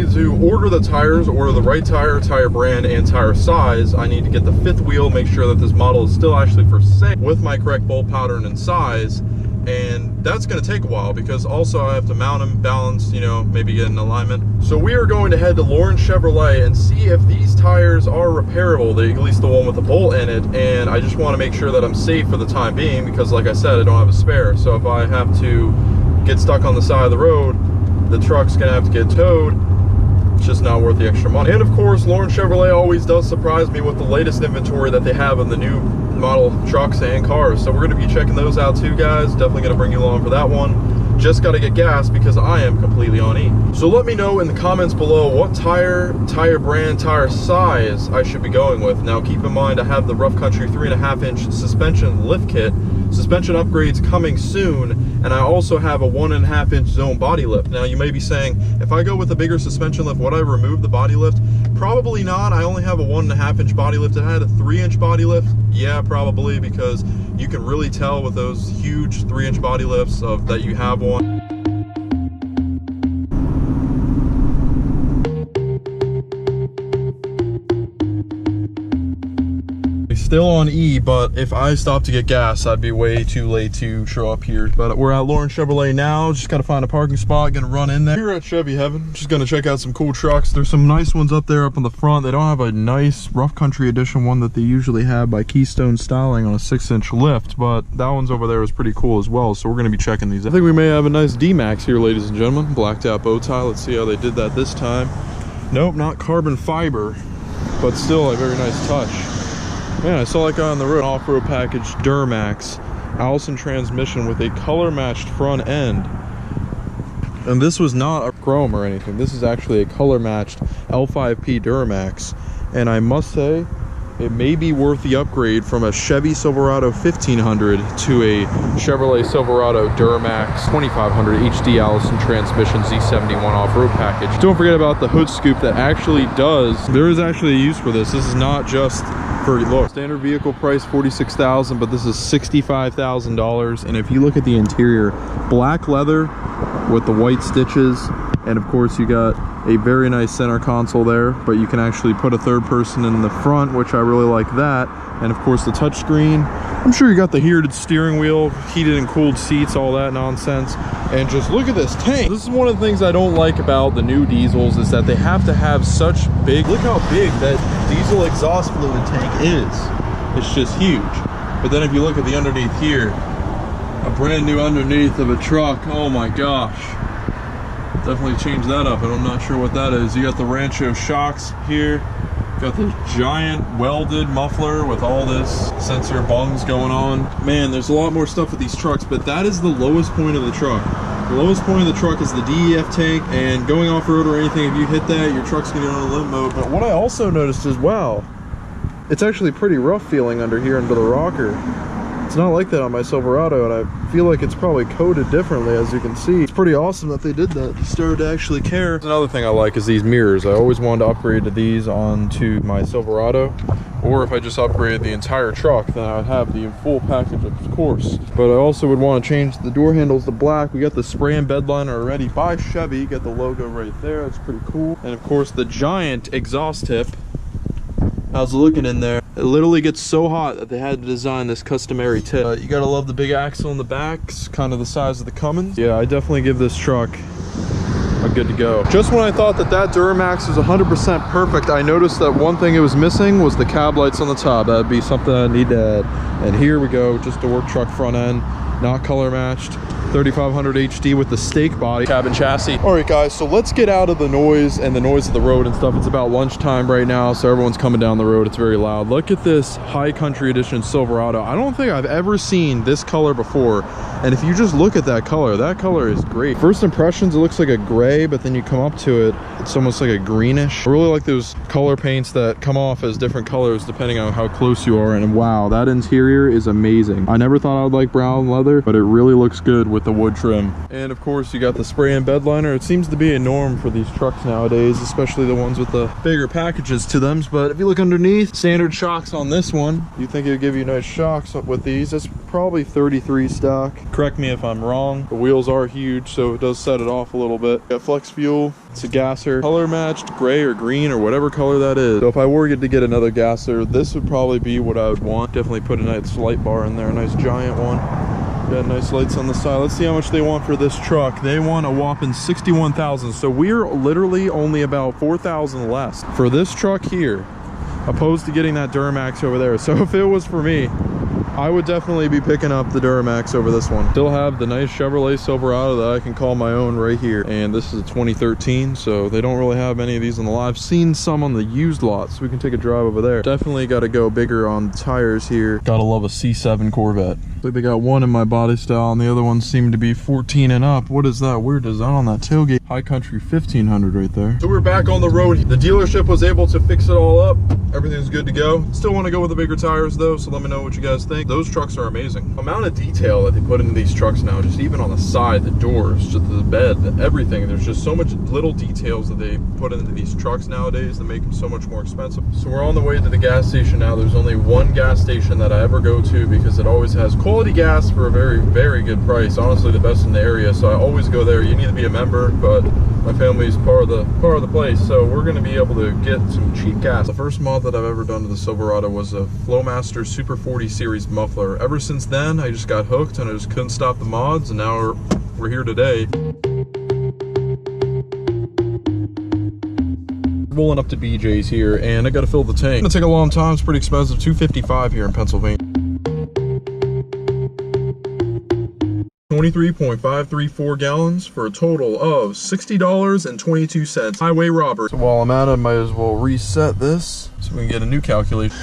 need to order the tires, order the right tire, tire brand, and tire size. I need to get the 5th wheel, make sure that this model is still actually for sale with my correct bolt pattern and size. And that's going to take a while because also I have to mount them, balance, you know, maybe get an alignment. So we are going to head to Lawrence Chevrolet and see if these tires are repairable, at least the one with the bolt in it. And I just want to make sure that I'm safe for the time being because, like I said, I don't have a spare. So if I have to get stuck on the side of the road, the truck's going to have to get towed. It's just not worth the extra money. And of course, Lawrence Chevrolet always does surprise me with the latest inventory that they have in the new model trucks and cars. So we're going to be checking those out too, guys. Definitely going to bring you along for that one. Just got to get gas because I am completely on E. So let me know in the comments below what tire brand, tire size I should be going with. Now keep in mind I have the Rough Country 3.5-inch suspension lift kit. Suspension upgrades coming soon, and I also have a 1.5-inch zone body lift. Now you may be saying, if I go with a bigger suspension lift, would I remove the body lift? Probably not. I only have a 1.5-inch body lift. If I had a 3-inch body lift, yeah, probably, because you can really tell with those huge 3-inch body lifts that you have one. Still on E, but if I stop to get gas, I'd be way too late to show up here. But we're at Lawrence Chevrolet now. Just gotta find a parking spot, gonna run in there. Here at Chevy Heaven, just gonna check out some cool trucks. There's some nice ones up there up on the front. They don't have a nice Rough Country edition one that they usually have by Keystone Styling on a 6-inch lift, but that one's over there is pretty cool as well. So we're gonna be checking these. I think we may have a nice D-Max here, ladies and gentlemen. Blacked out bow tie. Let's see how they did that this time. Nope, not carbon fiber, but still a very nice touch. Man, I saw that guy on the road. Off-road package Duramax Allison transmission with a color matched front end. And this was not a chrome or anything. This is actually a color matched L5P Duramax. And I must say, it may be worth the upgrade from a Chevy Silverado 1500 to a Chevrolet Silverado Duramax 2500 HD Allison transmission Z71 off-road package. Don't forget about the hood scoop that actually there is actually a use for this. This is not just for look. Standard vehicle price $46,000, but this is $65,000. And if you look at the interior, black leather with the white stitches, and of course you got a very nice center console there, but you can actually put a third person in the front, which I really like that. And of course the touchscreen. I'm sure you got the heated steering wheel, heated and cooled seats, all that nonsense. And just look at this tank. This is one of the things I don't like about the new diesels, is that they have to have such big, look how big that diesel exhaust fluid tank is. It's just huge. But then if you look at the underneath here, a brand new underneath of a truck, oh my gosh. Definitely change that up, and I'm not sure what that is. You got the Rancho shocks here. Got the giant welded muffler with all this sensor bungs going on. Man, there's a lot more stuff with these trucks, but that is the lowest point of the truck. The lowest point of the truck is the DEF tank, and going off-road or anything, if you hit that, your truck's gonna go on limp mode. But what I also noticed is, wow, it's actually pretty rough feeling under here under the rocker. It's not like that on my Silverado, and I feel like it's probably coated differently, as you can see. It's pretty awesome that they did that. They started to actually care. Another thing I like is these mirrors. I always wanted to upgrade to these onto my Silverado, or if I just upgraded the entire truck, then I would have the full package, of course. But I also would want to change the door handles to black. We got the spray and bed liner already by Chevy. Got the logo right there. That's pretty cool. And of course the giant exhaust tip. How's it looking in there? It literally gets so hot that they had to design this customary tip. You gotta love the big axle in the back. It's kind of the size of the Cummins. Yeah, I definitely give this truck a good to go. Just when I thought that Duramax was 100% perfect, I noticed that one thing it was missing was the cab lights on the top. That'd be something I need to add. And here we go, just a work truck front end, not color matched. 3500 HD with the stake body, cabin chassis. All right guys, so let's get out of the noise and the noise of the road and stuff. It's about lunchtime right now, so everyone's coming down the road. It's very loud. Look at this High Country Edition Silverado. I don't think I've ever seen this color before. And if you just look at that color is great. First impressions, it looks like a gray, but then you come up to it, it's almost like a greenish. I really like those color paints that come off as different colors depending on how close you are. And wow, that interior is amazing. I never thought I would like brown leather, but it really looks good with the wood trim. And of course you got the spray and bed liner. It seems to be a norm for these trucks nowadays, especially the ones with the bigger packages to them. But if you look underneath, standard shocks on this one. You think it would give you nice shocks with these. It's probably 33 stock. Correct me if I'm wrong. The wheels are huge, so it does set it off a little bit. Got flex fuel. It's a gasser, color matched, gray or green or whatever color that is. So if I were to get another gasser, this would probably be what I would want. Definitely put a nice light bar in there, a nice giant one. Got nice lights on the side. Let's see how much they want for this truck. They want a whopping 61,000. So we're literally only about 4,000 less for this truck here, opposed to getting that Duramax over there. So if it was for me, I would definitely be picking up the Duramax over this one. Still have the nice Chevrolet Silverado that I can call my own right here. And this is a 2013, so they don't really have many of these on the lot. I've seen some on the used lot, so we can take a drive over there. Definitely got to go bigger on the tires here. Gotta love a C7 Corvette. Like they got one in my body style and the other ones seem to be 14 and up. What is that weird design on that tailgate? High Country 1500 right there. So we're back on the road. The dealership was able to fix it all up. Everything's good to go. Still want to go with the bigger tires though, so let me know what you guys think. Those trucks are amazing. The amount of detail that they put into these trucks now, just even on the side, the doors, just the bed, everything. There's just so much little details that they put into these trucks nowadays that make them so much more expensive. So we're on the way to the gas station now. There's only one gas station that I ever go to because it always has quality gas for a very, very good price. Honestly, the best in the area. So I always go there. You need to be a member, but my family's part of the place, so we're going to be able to get some cheap gas. The first mod that I've ever done to the Silverado was a Flowmaster Super 40 series muffler. Ever since then, I just got hooked and I just couldn't stop the mods, and now we're here today. Rolling up to BJ's here, and I got to fill the tank. It's gonna take a long time. It's pretty expensive. $255 here in Pennsylvania. 23.534 gallons for a total of $60.22. Highway robbery. So while I'm at it, I might as well reset this so we can get a new calculation.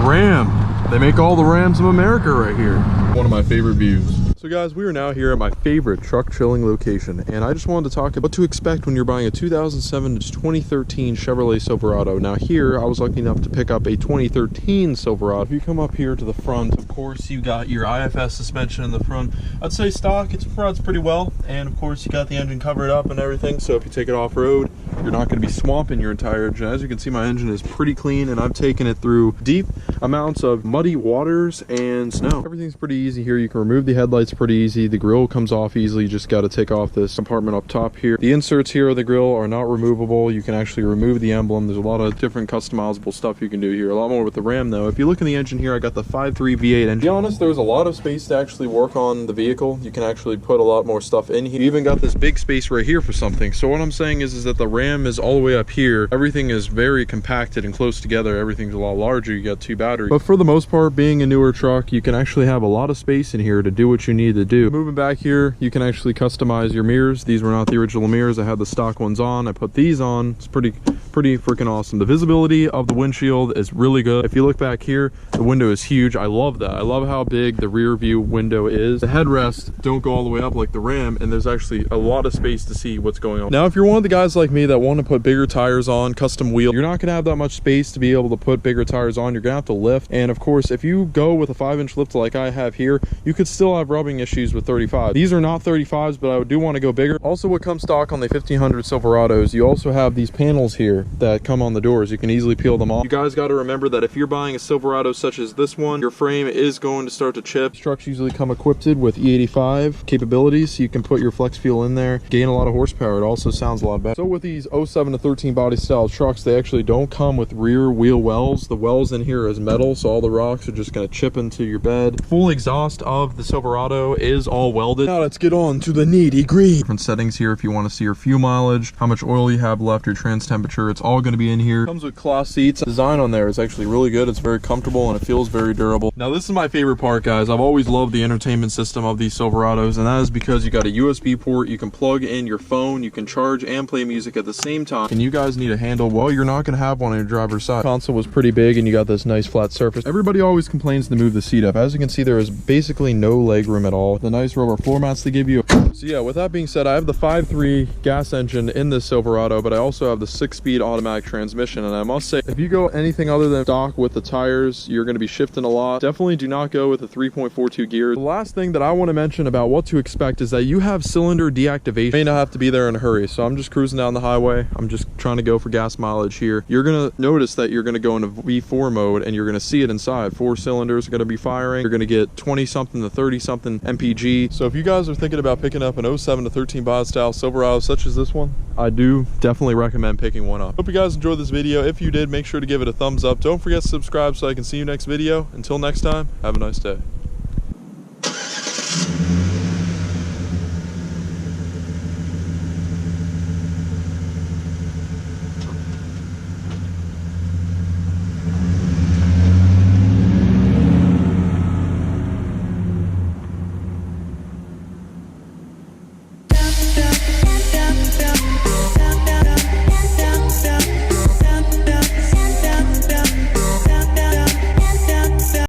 Ram. They make all the Rams of America right here. One of my favorite views. So guys, we are now here at my favorite truck chilling location, and I just wanted to talk about what to expect when you're buying a 2007 to 2013 Chevrolet Silverado. Now here, I was lucky enough to pick up a 2013 Silverado. If you come up here to the front, of course, you got your IFS suspension in the front. I'd say stock, it runs pretty well, and of course, you got the engine covered up and everything, so if you take it off-road, you're not going to be swamping your entire engine. As you can see, my engine is pretty clean, and I've taken it through deep amounts of muddy waters and snow. Everything's pretty easy here. You can remove the headlights pretty easy. The grill comes off easily. You just got to take off this compartment up top here. The inserts here of the grill are not removable. You can actually remove the emblem. There's a lot of different customizable stuff you can do here. A lot more with the Ram though. If you look in the engine here, I got the 5.3 V8 engine. To be honest, there's a lot of space to actually work on the vehicle. You can actually put a lot more stuff in here. You even got this big space right here for something. So what I'm saying is that the Ram is all the way up here. Everything is very compacted and close together. Everything's a lot larger. You got two batteries. But for the most part, being a newer truck, you can actually have a lot of space in here to do what you need to do. Moving back here, you can actually customize your mirrors. These were not the original mirrors. I had the stock ones on. I put these on. It's pretty freaking awesome. The visibility of the windshield is really good. If you look back here, the window is huge. I love that. I love how big the rear view window is. The headrests don't go all the way up like the Ram, and there's actually a lot of space to see what's going on. Now, if you're one of the guys like me that want to put bigger tires on, custom wheel, you're not going to have that much space to be able to put bigger tires on. You're going to have to lift. And of course, if you go with a 5-inch lift like I have here, you could still have rubbing issues with 35. These are not 35s, but I do want to go bigger. Also, what comes stock on the 1500 Silverados, you also have these panels here that come on the doors. You can easily peel them off. You guys got to remember that if you're buying a Silverado such as this one, your frame is going to start to chip. Trucks usually come equipped with E85 capabilities, so you can put your flex fuel in there, gain a lot of horsepower. It also sounds a lot better. So with these 07 to 13 body style trucks, they actually don't come with rear wheel wells. The wells in here is metal, so all the rocks are just going to chip into your bed. Full exhaust of the Silverado is all welded. Now let's get on to the nitty-gritty. Different settings here if you want to see your fuel mileage, how much oil you have left, your trans temperature. It's all going to be in here. Comes with cloth seats. The design on there is actually really good. It's very comfortable and it feels very durable. Now this is my favorite part, guys. I've always loved the entertainment system of these Silverados, and that is because you got a USB port. You can plug in your phone, you can charge and play music at the same time. And you guys need a handle. Well, you're not going to have one on your driver's side. The console was pretty big and you got this nice flat surface. Everybody always complains to move the seat up. As you can see, there is basically no leg room at at all. The nice rubber floor mats they give you. So yeah, with that being said, I have the 5.3 gas engine in this Silverado, but I also have the 6-speed automatic transmission. And I must say, if you go anything other than stock with the tires, you're going to be shifting a lot. Definitely do not go with the 3.42 gear. The last thing that I want to mention about what to expect is that you have cylinder deactivation. You may not have to be there in a hurry. So I'm just cruising down the highway. I'm just trying to go for gas mileage here. You're going to notice that you're going to go into V4 mode and you're going to see it inside. 4 cylinders are going to be firing. You're going to get 20 something to 30 something MPG. So if you guys are thinking about picking up an 07 to 13 bod style Silverado such as this one, I do definitely recommend picking one up. Hope you guys enjoyed this video. If you did, make sure to give it a thumbs up. Don't forget to subscribe so I can see you next video. Until next time, have a nice day.